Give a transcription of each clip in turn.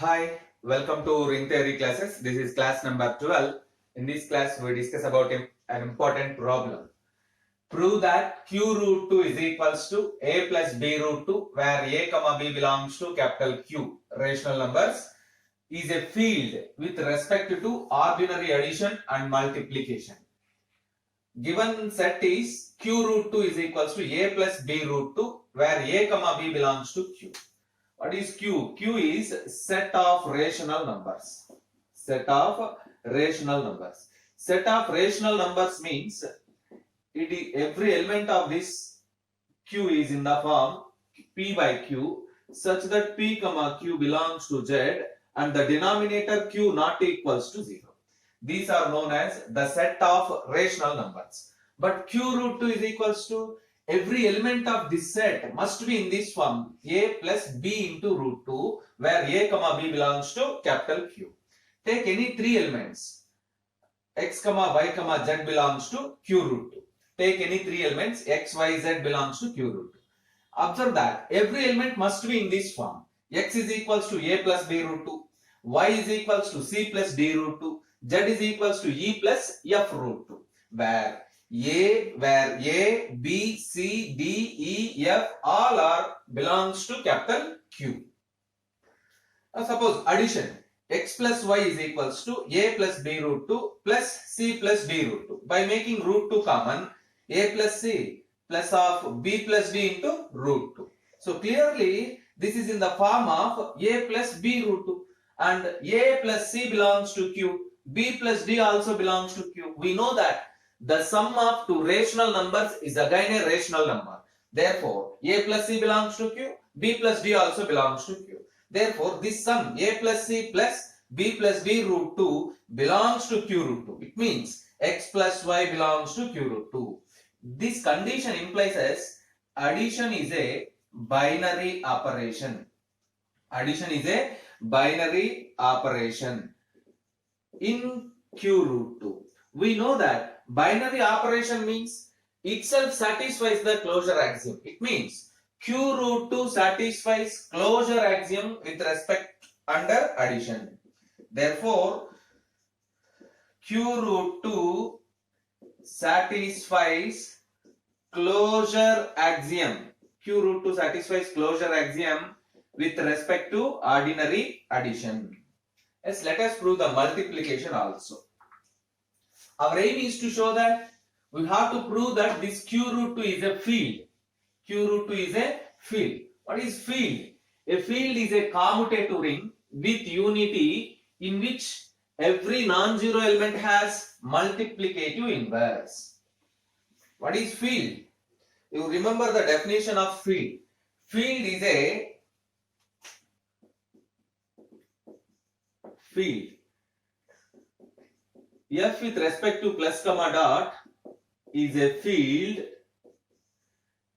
Hi, welcome to Ring Theory classes. This is class number 12. In this class, we discuss about an important problem. Prove that Q root 2 is equals to A plus B root 2, where A comma B belongs to capital Q, rational numbers, is a field with respect to ordinary addition and multiplication. Given set is Q root 2 is equals to A plus B root 2, where A comma B belongs to Q. What is Q? Q is set of rational numbers. Set of rational numbers. Set of rational numbers means every element of this Q is in the form P by Q such that P comma Q belongs to Z and the denominator Q not equals to 0. These are known as the set of rational numbers. But Q root 2 is equals to every element of this set must be in this form A plus B into root 2 where A comma B belongs to capital Q. Take any three elements x comma y comma z belongs to Q root 2. Take any three elements x, y, z belongs to Q root 2. Observe that every element must be in this form. X is equals to A plus B root 2. Y is equals to C plus D root 2. Z is equals to E plus F root 2. Where A, B, C, D, E, F all are belongs to capital Q. Now suppose addition. X plus Y is equals to A plus B root 2 plus C plus D root 2. By making root 2 common, A plus C plus of B plus D into root 2. So clearly this is in the form of A plus B root 2 and A plus C belongs to Q. B plus D also belongs to Q. We know that the sum of two rational numbers is again a rational number. Therefore, A plus C belongs to Q. B plus D also belongs to Q. Therefore, this sum A plus C plus B plus D root 2 belongs to Q root 2. It means X plus Y belongs to Q root 2. This condition implies as addition is a binary operation. Addition is a binary operation in Q root 2. We know that binary operation means itself satisfies the closure axiom. It means Q root 2 satisfies closure axiom with respect under addition. Therefore, Q root 2 satisfies closure axiom. Q root 2 satisfies closure axiom with respect to ordinary addition. Yes, let us prove the multiplication also. Our aim is to show that we have to prove that this Q root 2 is a field. Q root 2 is a field. What is field? A field is a commutative ring with unity in which every non-zero element has multiplicative inverse. What is field? You remember the definition of field. Field is a field. F with respect to plus comma dot is a field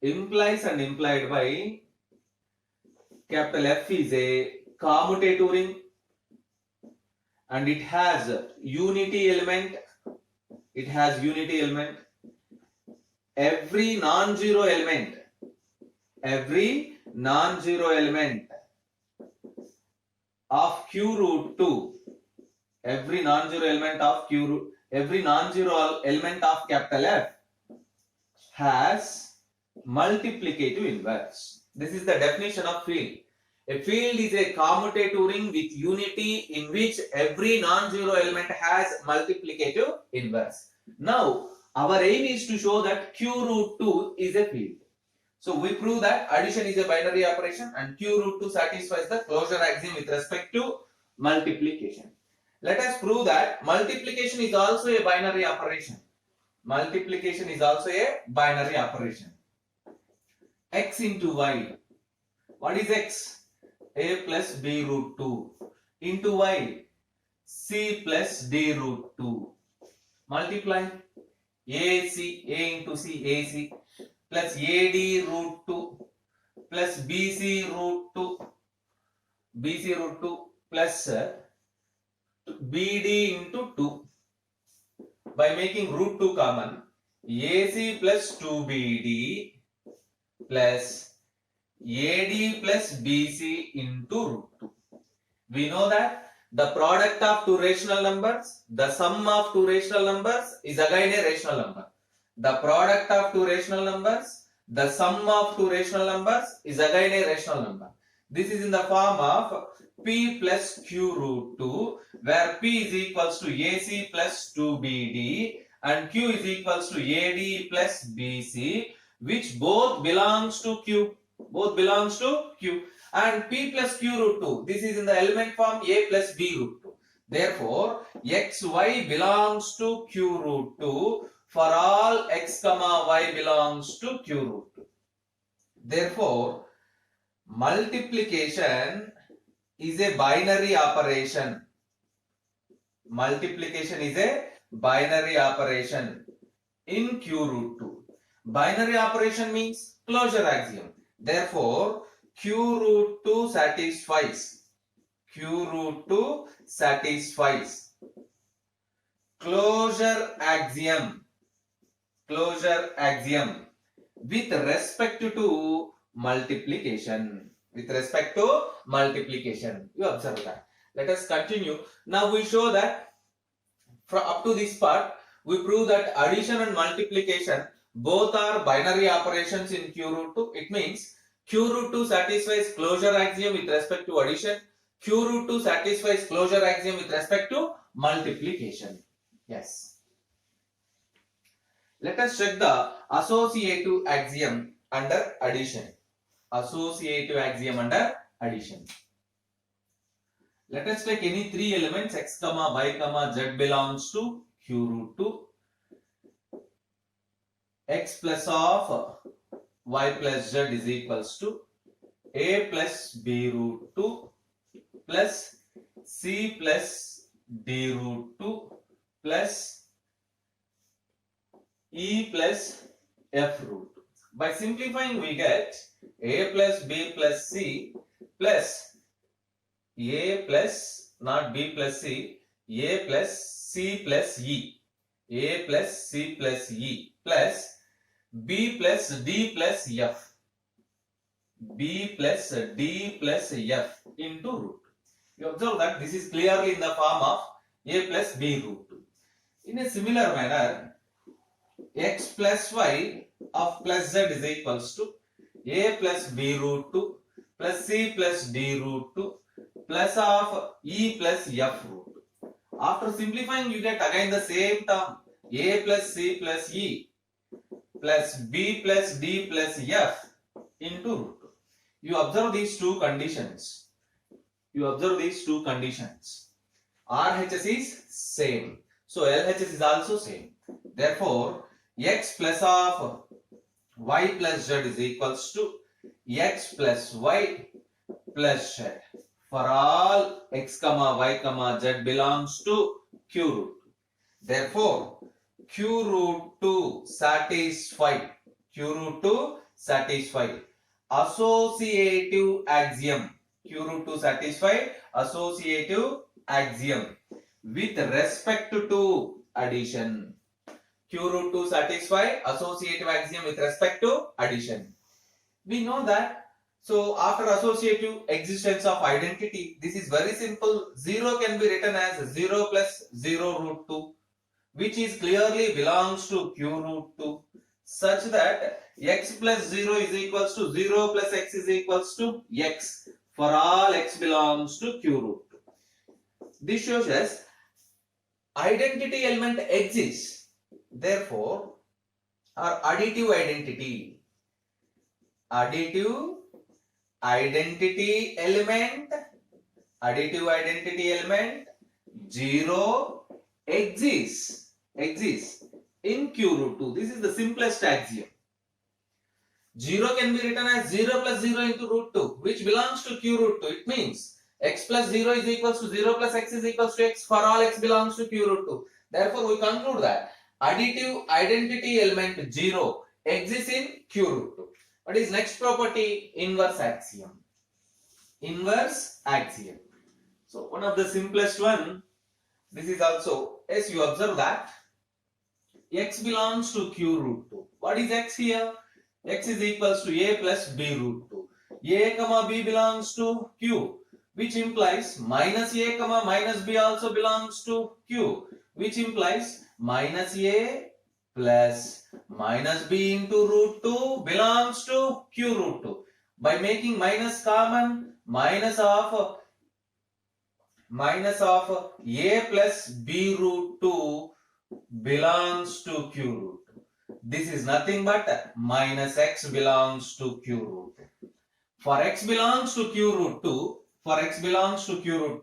implies and implied by capital F is a commutative ring and it has unity element. It has unity element. Every non-zero element of Q root 2, every non-zero element of capital F has multiplicative inverse. This is the definition of field. A field is a commutative ring with unity in which every non-zero element has multiplicative inverse. Now, our aim is to show that Q root 2 is a field. So we prove that addition is a binary operation and Q root 2 satisfies the closure axiom with respect to multiplication. Let us prove that multiplication is also a binary operation. Multiplication is also a binary operation. X into Y. What is X? A plus B root 2 into Y. C plus D root 2. Multiply AC, A into C, AC plus AD root 2 plus BC root 2 plus BD into 2. By making root 2 common, AC plus 2BD plus AD plus BC into root 2. We know that the product of two rational numbers, the sum of two rational numbers is again a rational number. The product of two rational numbers, the sum of two rational numbers is again a rational number. This is in the form of P plus Q root 2, where P is equals to AC plus 2BD and Q is equals to AD plus BC, which both belongs to Q. Both belongs to Q. And P plus Q root 2, this is in the element form A plus B root 2. Therefore, XY belongs to Q root 2 for all X comma Y belongs to Q root 2. Therefore, multiplication is a binary operation. Multiplication is a binary operation in Q root 2. Binary operation means closure axiom. Therefore, Q root 2 satisfies. Q root 2 satisfies closure axiom. Closure axiom with respect to multiplication. With respect to multiplication. You observe that. Let us continue. Now we show that from up to this part, we prove that addition and multiplication both are binary operations in Q root 2. It means Q root 2 satisfies closure axiom with respect to addition. Q root 2 satisfies closure axiom with respect to multiplication. Yes. Let us check the associative axiom under addition. Associative axiom under addition. Let us take any three elements x comma y comma z belongs to Q root 2. X plus of y plus z is equals to a plus b root 2 plus c plus d root 2 plus e plus f root 2. By simplifying, we get a plus b plus c plus a plus, not b plus c, a plus c plus e, a plus c plus e plus b plus d plus f, b plus d plus f into root. You observe that this is clearly in the form of a plus b root 2. In a similar manner, x plus y of plus z is equals to a plus b root 2 plus c plus d root 2 plus of e plus f root 2. After simplifying, you get again the same term a plus c plus e plus b plus d plus f into root 2. You observe these two conditions. You observe these two conditions. RHS is same. So LHS is also same. Therefore, x plus of y plus z is equals to x plus y plus z. For all x comma y comma z belongs to Q root 2. Therefore, Q root 2 satisfy. Q root 2 satisfy associative axiom. Q root 2 satisfy associative axiom with respect to addition. Q root 2 satisfy associative axiom with respect to addition. We know that. So after associative existence of identity, this is very simple. 0 can be written as 0 plus 0 root 2, which is clearly belongs to Q root 2, such that x plus 0 is equals to 0 plus x is equals to x for all x belongs to Q root 2. This shows us identity element exists. Therefore, our additive identity. Additive identity element 0 exists in Q root 2. This is the simplest axiom. 0 can be written as 0 plus 0 into root 2, which belongs to Q root 2. It means x plus 0 is equals to 0 plus x is equals to x for all x belongs to Q root 2. Therefore, we conclude that additive identity element 0 exists in Q root 2. What is next property? Inverse axiom. Inverse axiom. So one of the simplest one. This is also, yes, you observe that x belongs to Q root 2. What is x here? X is equals to a plus b root 2. A comma b belongs to Q, which implies minus a comma minus b also belongs to q, which implies minus a plus minus b into root 2 belongs to q root 2. By making minus common, minus of a plus b root 2 belongs to q root 2. This is nothing but minus x belongs to q root 2. For x belongs to q root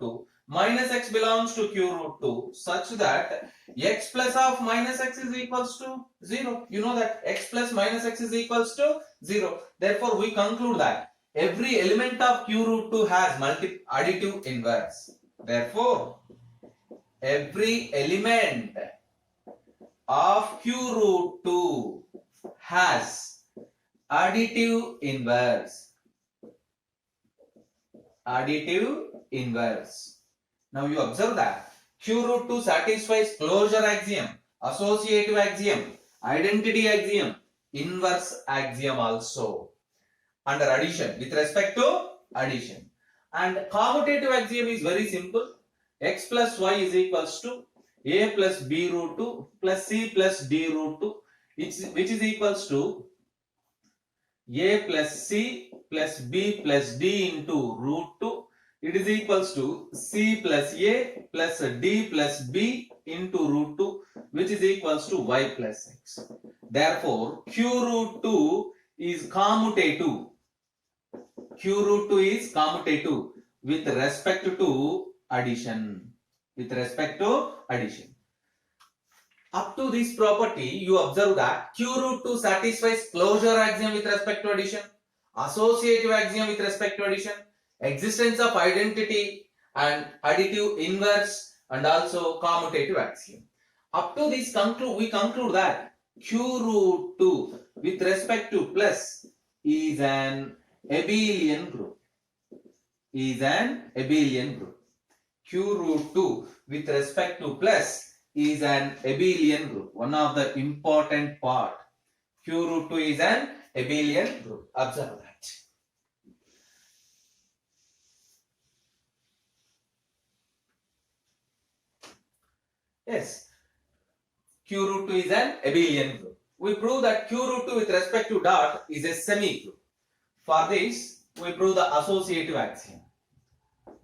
2, minus x belongs to q root 2 such that x plus of minus x is equals to 0. You know that x plus minus x is equals to 0. Therefore, we conclude that every element of q root 2 has additive inverse. Therefore, every element of q root 2 has additive inverse. Now you observe that q root 2 satisfies closure axiom, associative axiom, identity axiom, inverse axiom also under addition, with respect to addition. And commutative axiom is very simple. X plus y is equals to a plus b root 2 plus c plus d root 2, which is equals to a plus c plus b plus d into root 2. It is equals to c plus a plus d plus b into root 2, which is equals to y plus x. Therefore, q root 2 is commutative. Q root 2 is commutative with respect to addition. Up to this property, you observe that q root 2 satisfies closure axiom with respect to addition, associative axiom with respect to addition, existence of identity and additive inverse, and also commutative axiom. Up to this we conclude that q root 2 with respect to plus is an abelian group. Q root 2 with respect to plus is an abelian group. One of the important part. Q root 2 is an abelian group. Observe that. Yes. Q root 2 is an abelian group. We prove that Q root 2 with respect to dot is a semi-group. For this, we prove the associative axiom.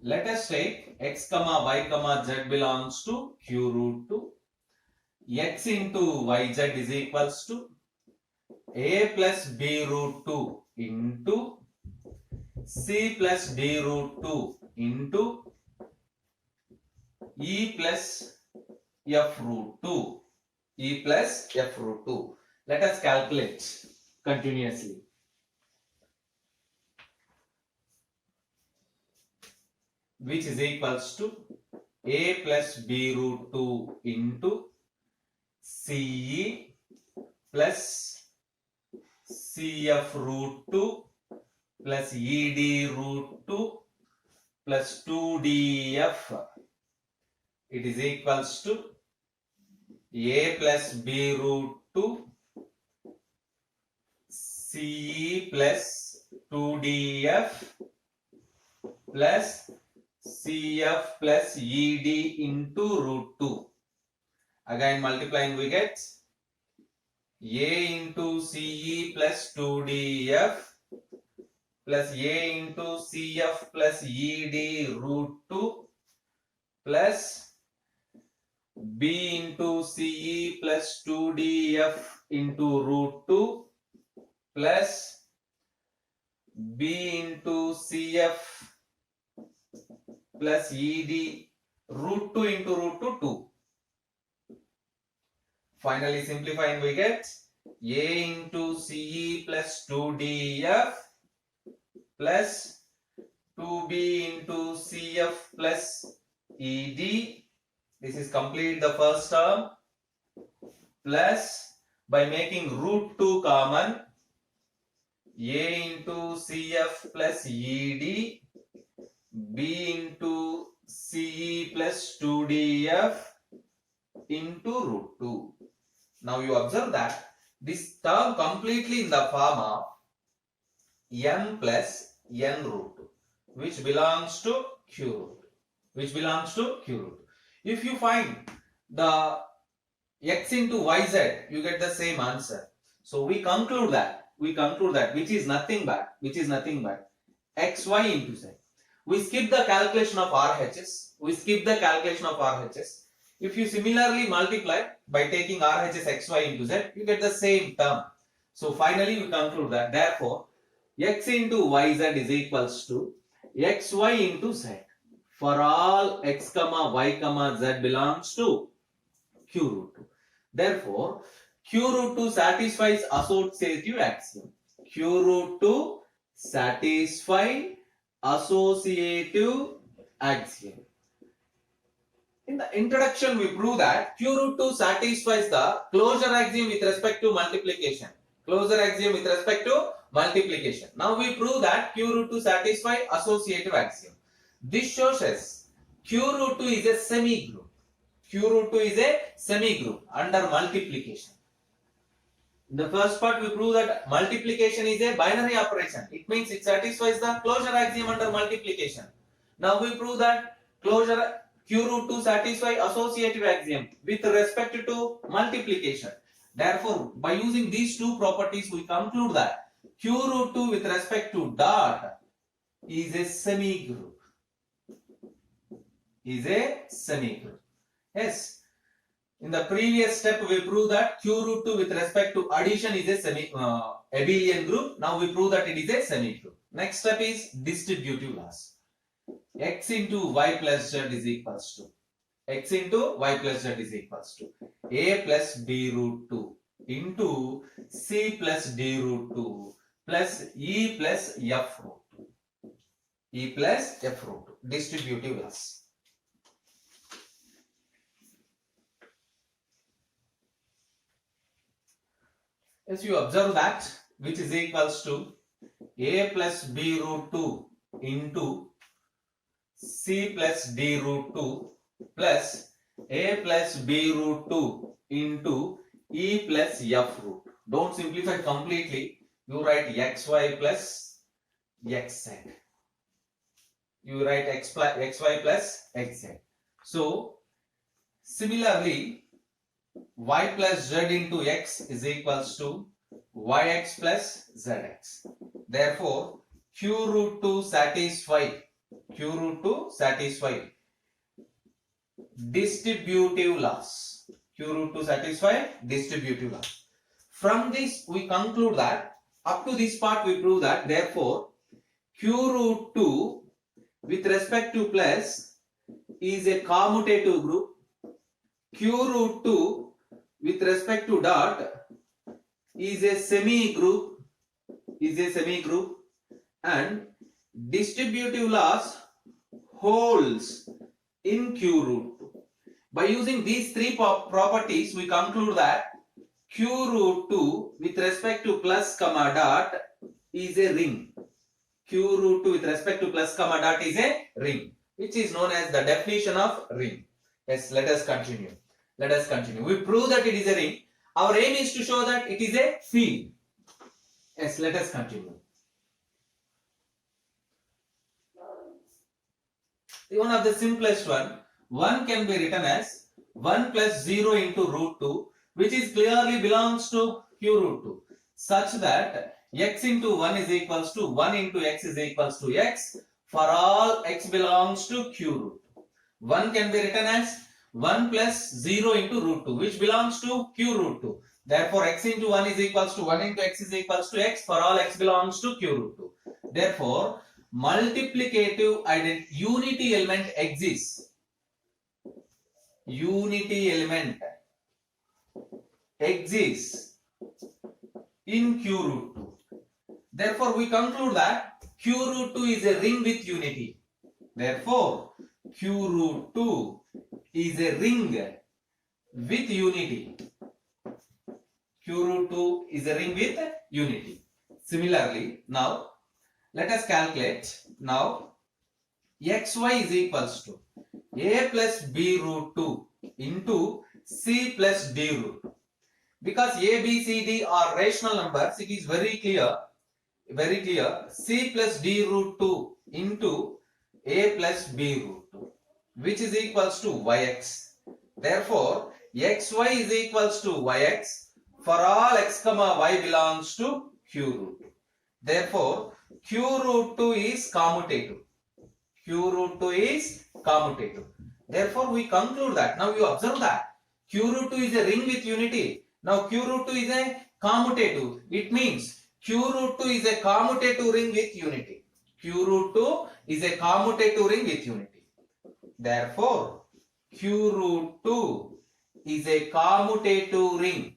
Let us take x comma y comma z belongs to q root 2. X into yz is equals to a plus b root 2 into c plus d root 2 into e plus f root 2. Let us calculate continuously. Which is equals to a plus b root 2 into ce plus cf root 2 plus ed root 2 plus 2df. It is equals to a plus b root 2 ce plus 2df plus cf plus ed into root 2. Again multiplying, we get a into ce plus 2df plus a into cf plus ed root 2 plus b into ce plus 2df into root 2 plus b into cf plus ed root 2 into root 2 2. Finally simplifying, we get a into ce plus 2df plus 2b into cf plus ed. This is complete the first term, plus by making root 2 common, a into cf plus ed, b into ce plus 2df into root 2. Now you observe that this term completely in the form of n plus n root 2, which belongs to q root, which belongs to q root. If you find the x into yz, you get the same answer. So we conclude that which is nothing but xy into z. We skip the calculation of RHS. If you similarly multiply by taking RHS xy into z, you get the same term. So finally we conclude that therefore x into yz is equals to xy into z for all x comma y comma z belongs to q root 2. Therefore q root 2 satisfies associative axiom. Q root 2 satisfy associative axiom. In the introduction, we prove that q root 2 satisfies the closure axiom with respect to multiplication. Now we prove that q root 2 satisfy associative axiom. This shows us q root 2 is a semi-group. Under multiplication. In the first part, we prove that multiplication is a binary operation. It means it satisfies the closure axiom under multiplication. Now we prove that q root 2 satisfy associative axiom with respect to multiplication. Therefore, by using these two properties, we conclude that q root 2 with respect to dot is a semi-group. Yes. In the previous step, we proved that q root 2 with respect to addition is a abelian group. Now we prove that it is a semi-group. Next step is distributive laws. X into y plus z is equals to a plus b root 2 into c plus d root 2 plus e plus f root 2. Distributive laws. As you observe that, which is equals to a plus b root 2 into c plus d root 2 plus a plus b root 2 into e plus f root. Don't simplify completely. You write xy plus xz. So, similarly, y plus z into x is equals to yx plus zx. Therefore, q root 2 satisfy distributive laws. From this, we conclude that up to this part we prove that therefore q root 2 with respect to plus is a commutative group. Q root 2 with respect to dot is a semi-group and distributive laws holds in q root 2. By using these three properties, we conclude that q root 2 with respect to plus comma dot is a ring. Q root 2 with respect to plus comma dot is a ring, which is known as the definition of ring. Yes, let us continue. We prove that it is a ring. Our aim is to show that it is a field. Yes, let us continue. One of the simplest one can be written as 1 plus 0 into root 2, which is clearly belongs to q root 2, such that x into 1 is equals to 1 into x is equals to x for all x belongs to q root 2. 1 can be written as 1 plus 0 into root 2, which belongs to q root 2. Therefore, x into 1 is equals to 1 into x is equals to x for all x belongs to q root 2. Therefore, multiplicative unity element exists. Unity element exists in q root 2. Therefore, we conclude that q root 2 is a ring with unity. Therefore, q root 2 is a ring with unity. Q root 2 is a ring with unity. Similarly, now let us calculate. Now, xy is equals to a plus b root 2 into c plus d root 2. Because a, b, c, d are rational numbers, it is very clear. C plus d root 2 into a plus b root 2, which is equals to yx. Therefore, xy is equals to yx for all x comma y belongs to q root 2. Therefore, q root 2 is commutative. Q root 2 is commutative. Therefore, we conclude that. Now you observe that q root 2 is a ring with unity. Now q root 2 is a commutative. It means q root 2 is a commutative ring with unity. Q root 2 is a commutative ring with unity. Therefore, q root 2 is a commutative ring.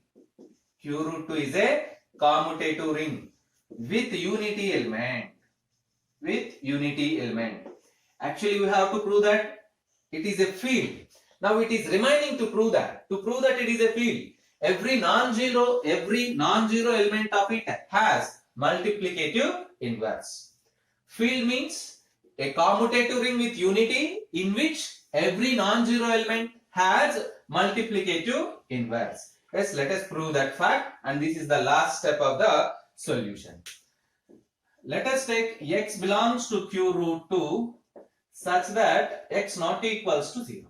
Q root 2 is a commutative ring with unity element. With unity element. Actually, we have to prove that it is a field. Now it is remaining to prove that. To prove that it is a field, every non-zero element of it has multiplicative inverse. Field means a commutative ring with unity in which every non-zero element has multiplicative inverse. Yes, let us prove that fact, and this is the last step of the solution. Let us take x belongs to q root 2 such that x not equals to 0.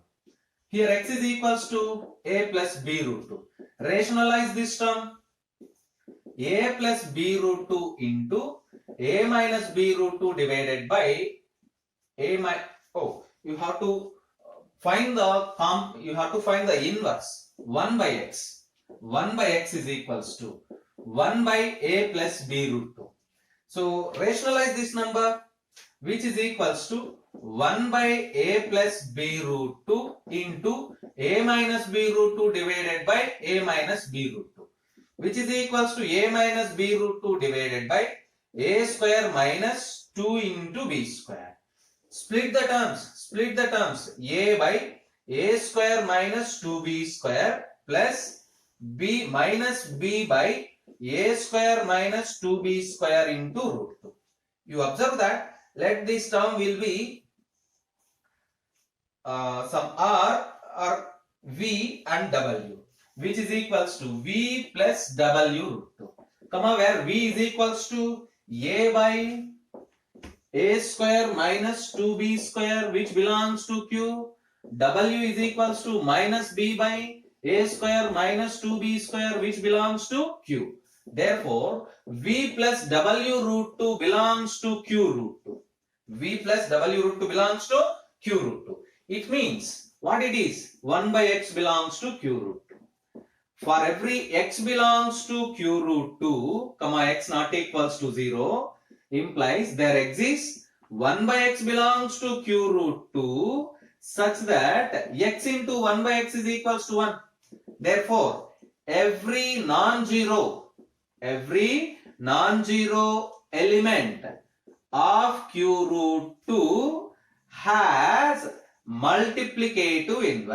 Here x is equals to a plus b root 2. Rationalize this term. A plus b root 2 into a minus b root 2 divided by a minus, you have to find the inverse. 1 by x. 1 by x is equals to 1 by a plus b root 2. So rationalize this number, which is equals to 1 by a plus b root 2 into a minus b root 2 divided by a minus b root 2, which is equals to a minus b root 2 divided by a square minus 2 into b square. Split the terms. A by a square minus 2b square plus b minus b by a square minus 2b square into root 2. You observe that. Let this term will be some r or v and w, which is equals to v plus w root 2, comma where v is equals to a by a square minus 2b square which belongs to q, w is equals to minus b by a square minus 2b square which belongs to q. Therefore, v plus w root 2 belongs to q root 2. V plus w root 2 belongs to q root 2. It means what it is? 1 by x belongs to q root 2. For every x belongs to q root 2, comma x not equals to 0, implies there exists 1 by x belongs to q root 2 such that x into 1 by x is equals to 1. Therefore, every non-zero element of q root 2 has multiplicative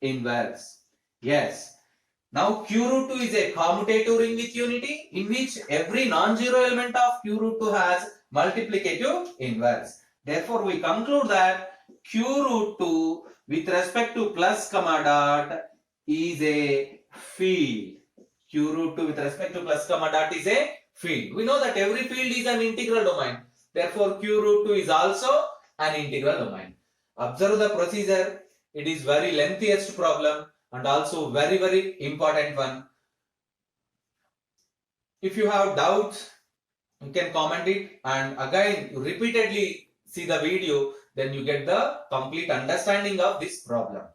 inverse. Yes. Now q root 2 is a commutative ring with unity in which every non-zero element of q root 2 has multiplicative inverse. Therefore, we conclude that q root 2 with respect to plus comma dot is a field. Q root 2 with respect to plus comma dot is a field. We know that every field is an integral domain. Therefore, q root 2 is also an integral domain. Observe the procedure. It is very lengthiest problem and also very, very important one. If you have doubts, you can comment it, and again repeatedly see the video, then you get the complete understanding of this problem.